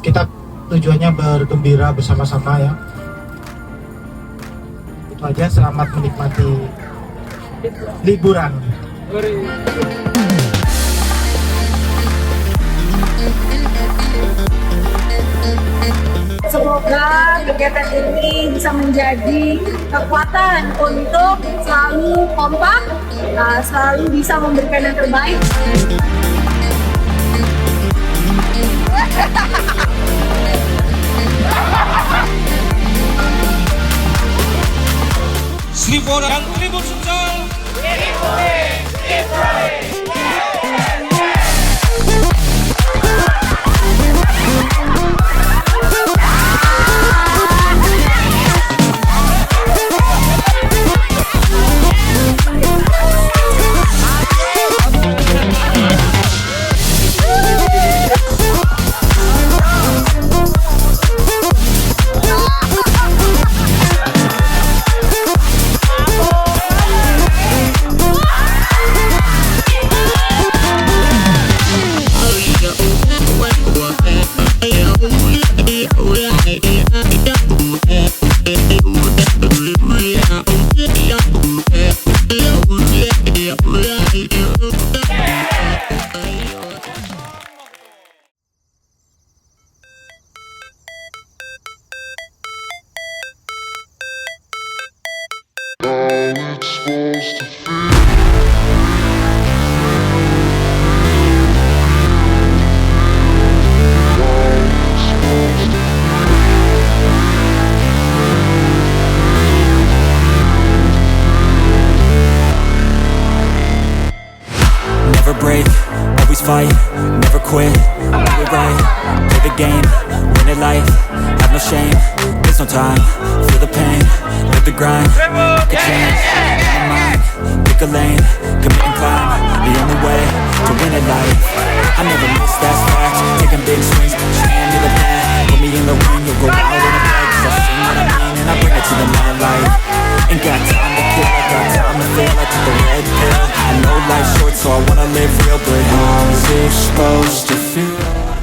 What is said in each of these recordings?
kita tujuannya bergembira bersama-sama ya. Itu aja, selamat menikmati liburan. Semoga kegiatan ini bisa menjadi kekuatan untuk selalu kompak, selalu bisa memberikan yang terbaik. Tribun dan Tribun Sumsel. Never break, always fight, never quit, do it right, play the game, win it life, have no shame, there's no time, feel the pain, live the grind, make a change, in my mind, pick a lane, commit and climb, the only way to win at life. I never miss, that's fact, taking big swings, push me into the bat, put me in the ring, you'll go out in a bag, 'cause I sing what I mean and I bring it to the nightlight. Ain't got time to kill, I got time to feel, I took the red pill, I know life's short so I wanna live real, but how's it supposed to feel?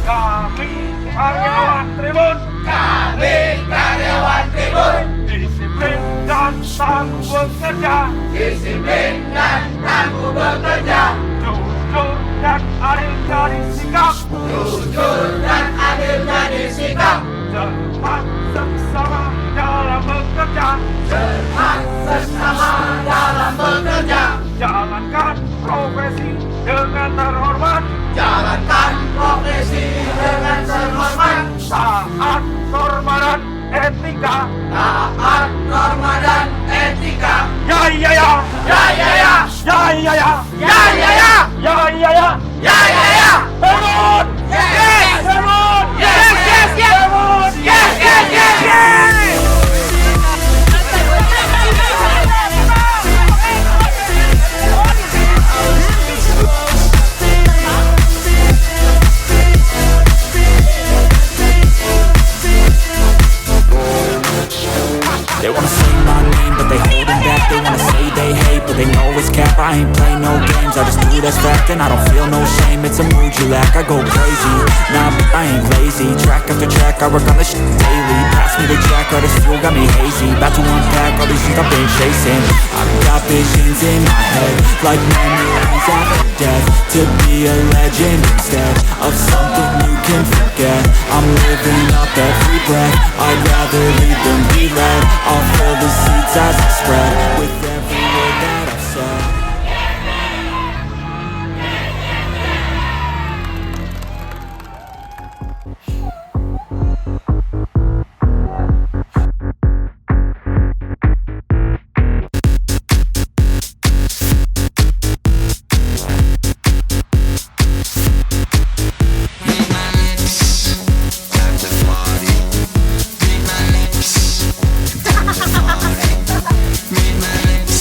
Kami karyawan Tribun. Kami karyawan Tribun. Disiplin dan tangguh bekerja. Disiplin dan tangguh bekerja. Jujur dan adil jadi sikap. Jujur dan adil jadi sikap. Cermat sesama dalam bekerja. Cermat sesama dalam bekerja. Jalankan profesi dengan terhormat. Jalankan profesi dengan terhormat. Taat norma dan etika. Taat norma dan etika. Ya ya ya. Ya ya ya. Ya ya ya. Ya ya ya. Ya ya ya. Ya ya ya. Tribun. Yes. Tribun. Yes yes yes. Tribun. Yes yes yes yes. They wanna say my name, but they holding back. They wanna say they hate, but they know it's cap. I ain't play no games, I just do that's fact. And I don't feel no shame, it's a mood you lack. I go crazy, nah, but I ain't lazy. Track after track, I work on this shit daily. Pass me the jack, all this fuel got me hazy. About to unpack all these things I've been chasing. I've got visions in my head, like memories after death. To be a legend instead of something you can forget. I'm living up every breath, I'd rather lead than be led. I'll fill the seeds as I spread with every word that I've said. Read my lips.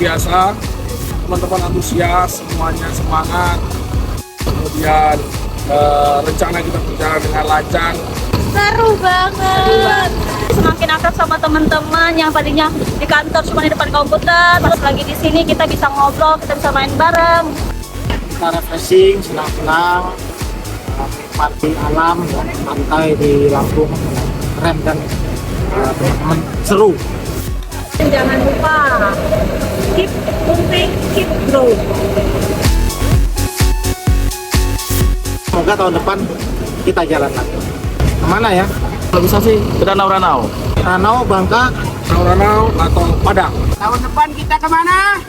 biasa, teman-teman antusias, semuanya semangat. Kemudian rencana kita berjalan dengan lancar. Seru banget. Semakin akrab sama teman-teman yang tadinya di kantor cuma di depan komputer, pas lagi di sini kita bisa ngobrol, kita bisa main bareng. Kita refreshing, senang-senang, menikmati alam, ya, pantai di Lampung, keren dan teman-teman seru. Dan jangan lupa keep moving, keep growing. Semoga tahun depan kita jalan lagi. Kemana ya? Kalau bisa sih ke Danau-Ranau. Ranau, Bangka, Danau-Ranau atau Padang. tahun depan kita kemana?